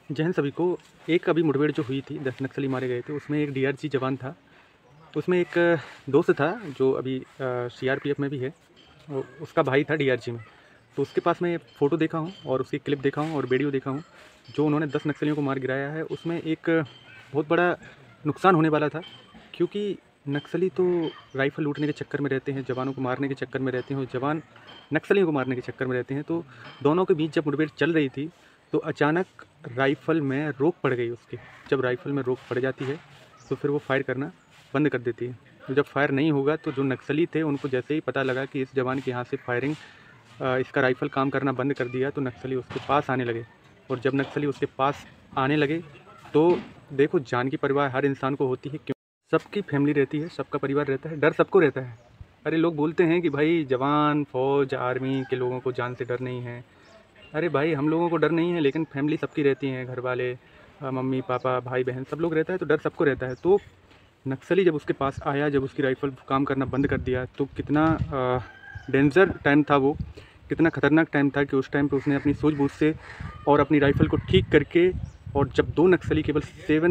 जय हिंद सभी को। एक अभी मुठभेड़ जो हुई थी, 10 नक्सली मारे गए थे, उसमें एक डीआरजी जवान था। उसमें एक दोस्त था जो अभी सीआरपीएफ में भी है, उसका भाई था डीआरजी में। तो उसके पास मैं फ़ोटो देखा हूँ और उसकी क्लिप देखा हूँ और वीडियो देखा हूँ जो उन्होंने 10 नक्सलियों को मार गिराया है। उसमें एक बहुत बड़ा नुकसान होने वाला था, क्योंकि नक्सली तो राइफ़ल लूटने के चक्कर में रहते हैं, जवानों को मारने के चक्कर में रहते हैं, और जवान नक्सलियों को मारने के चक्कर में रहते हैं। तो दोनों के बीच जब मुठभेड़ चल रही थी तो अचानक राइफ़ल में रोक पड़ गई उसकी। जब राइफ़ल में रोक पड़ जाती है तो फिर वो फायर करना बंद कर देती है। तो जब फायर नहीं होगा तो जो नक्सली थे उनको जैसे ही पता लगा कि इस जवान के यहाँ से फायरिंग इसका राइफ़ल काम करना बंद कर दिया, तो नक्सली उसके पास आने लगे। और जब नक्सली उसके पास आने लगे तो देखो, जान की परवाह हर इंसान को होती है, क्यों? सबकी फैमिली रहती है, सबका परिवार रहता है, डर सबको रहता है। अरे लोग बोलते हैं कि भाई जवान, फौज, आर्मी के लोगों को जान से डर नहीं है। अरे भाई, हम लोगों को डर नहीं है, लेकिन फैमिली सबकी रहती है, घर वाले, मम्मी पापा, भाई बहन, सब लोग रहता है, तो डर सबको रहता है। तो नक्सली जब उसके पास आया, जब उसकी राइफ़ल काम करना बंद कर दिया, तो कितना डेंजर टाइम था वो, कितना ख़तरनाक टाइम था कि उस टाइम पे उसने अपनी सूझबूझ से और अपनी राइफ़ल को ठीक करके, और जब दो नक्सली केवल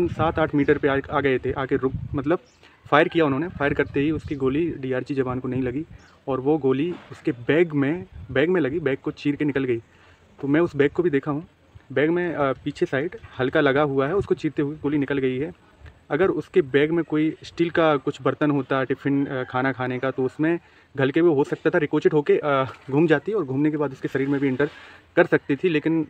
7-8 मीटर पे आ गए थे, आके रुक मतलब फायर किया उन्होंने। फायर करते ही उसकी गोली डीआरजी जवान को नहीं लगी, और वो गोली उसके बैग में लगी, बैग को चीर के निकल गई। तो मैं उस बैग को भी देखा हूँ, बैग में पीछे साइड हल्का लगा हुआ है, उसको चीरते हुए गोली निकल गई है। अगर उसके बैग में कोई स्टील का कुछ बर्तन होता, टिफ़िन खाना खाने का, तो उसमें घल के वो हो सकता था रिकोचेट होके घूम जाती, और घूमने के बाद उसके शरीर में भी इंटर कर सकती थी। लेकिन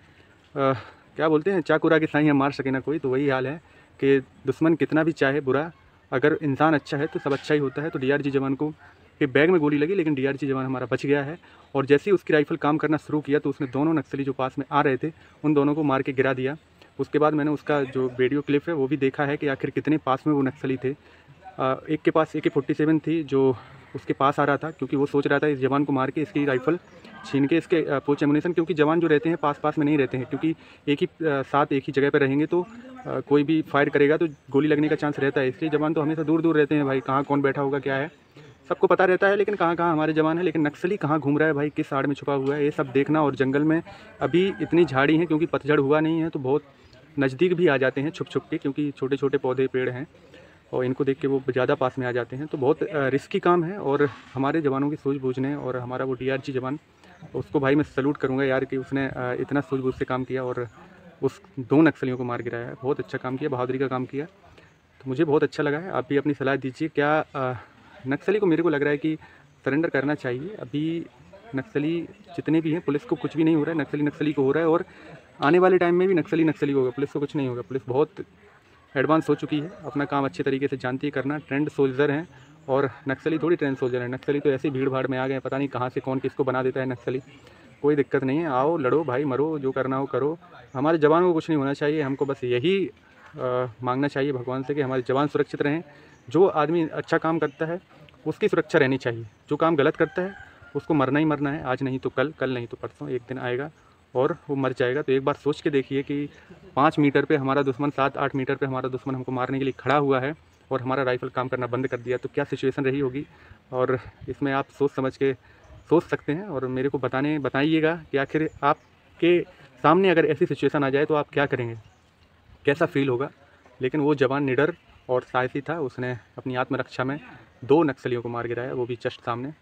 क्या बोलते हैं, चाकुरा के साईं मार सके ना कोई। तो वही हाल है कि दुश्मन कितना भी चाहे बुरा, अगर इंसान अच्छा है तो सब अच्छा ही होता है। तो डीआरजी जवान को के बैग में गोली लगी, लेकिन डीआरजी जवान हमारा बच गया है। और जैसे ही उसकी राइफ़ल काम करना शुरू किया तो उसने दोनों नक्सली जो पास में आ रहे थे, उन दोनों को मार के गिरा दिया। उसके बाद मैंने उसका जो वीडियो क्लिप है वो भी देखा है कि आखिर कितने पास में वो नक्सली थे। एक के पास AK-47 थी जो उसके पास आ रहा था, क्योंकि वो सोच रहा था इस जवान को मार के इसकी राइफ़ल छीन के इसके पोच एमुनेशन, क्योंकि जवान जो रहते हैं पास में नहीं रहते हैं, क्योंकि एक ही साथ एक ही जगह पर रहेंगे तो कोई भी फायर करेगा तो गोली लगने का चांस रहता है। इसलिए जवान तो हमेशा दूर दूर रहते हैं भाई, कहाँ कौन बैठा होगा क्या है सबको पता रहता है, लेकिन कहाँ कहाँ हमारे जवान है। लेकिन नक्सली कहाँ घूम रहा है भाई, किस आड़ में छुपा हुआ है, ये सब देखना। और जंगल में अभी इतनी झाड़ी है, क्योंकि पतझड़ हुआ नहीं है, तो बहुत नज़दीक भी आ जाते हैं छुप छुप के, क्योंकि छोटे छोटे पौधे पेड़ हैं और इनको देख के वो ज़्यादा पास में आ जाते हैं। तो बहुत रिस्की काम है, और हमारे जवानों की सूझबूझ ने, और हमारा वो डीआरजी जवान, उसको भाई मैं सैल्यूट करूँगा यार कि उसने इतना सूझबूझ से काम किया और उस 2 नक्सलियों को मार गिराया है। बहुत अच्छा काम किया, बहादुरी का काम किया। तो मुझे बहुत अच्छा लगा है। आप भी अपनी सलाह दीजिए। क्या नक्सली को, मेरे को लग रहा है कि सरेंडर करना चाहिए। अभी नक्सली जितने भी हैं, पुलिस को कुछ भी नहीं हो रहा है, नक्सली नक्सली को हो रहा है, और आने वाले टाइम में भी नक्सली नक्सली होगा, पुलिस को कुछ नहीं होगा। पुलिस बहुत एडवांस हो चुकी है, अपना काम अच्छे तरीके से जानती है करना, ट्रेंड सोल्जर हैं। और नक्सली थोड़ी ट्रेंड सोल्जर हैं, नक्सली तो ऐसी भीड़ भाड़ में आ गए, पता नहीं कहाँ से कौन किसको बना देता है नक्सली। कोई दिक्कत नहीं है, आओ लड़ो भाई, मरो, जो करना हो करो। हमारे जवानों को कुछ नहीं होना चाहिए, हमको बस यही मांगना चाहिए भगवान से कि हमारे जवान सुरक्षित रहें। जो आदमी अच्छा काम करता है उसकी सुरक्षा रहनी चाहिए, जो काम गलत करता है उसको मरना ही मरना है, आज नहीं तो कल, कल नहीं तो परसों, एक दिन आएगा और वो मर जाएगा। तो एक बार सोच के देखिए कि 5 मीटर पे हमारा दुश्मन, 7-8 मीटर पे हमारा दुश्मन हमको मारने के लिए खड़ा हुआ है, और हमारा राइफ़ल काम करना बंद कर दिया, तो क्या सिचुएशन रही होगी। और इसमें आप सोच समझ के सोच सकते हैं, और मेरे को बताइएगा कि आखिर आपके सामने अगर ऐसी सिचुएशन आ जाए तो आप क्या करेंगे, कैसा फ़ील होगा। लेकिन वो जवान निडर और साहसी था, उसने अपनी आत्मरक्षा में 2 नक्सलियों को मार गिराया, वो भी जस्ट सामने।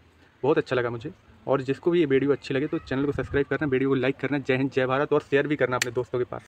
बहुत अच्छा लगा मुझे। और जिसको भी ये वीडियो अच्छी लगे तो चैनल को सब्सक्राइब करना, वीडियो को लाइक करना। जय हिंद, जय भारत, और शेयर भी करना अपने दोस्तों के पास।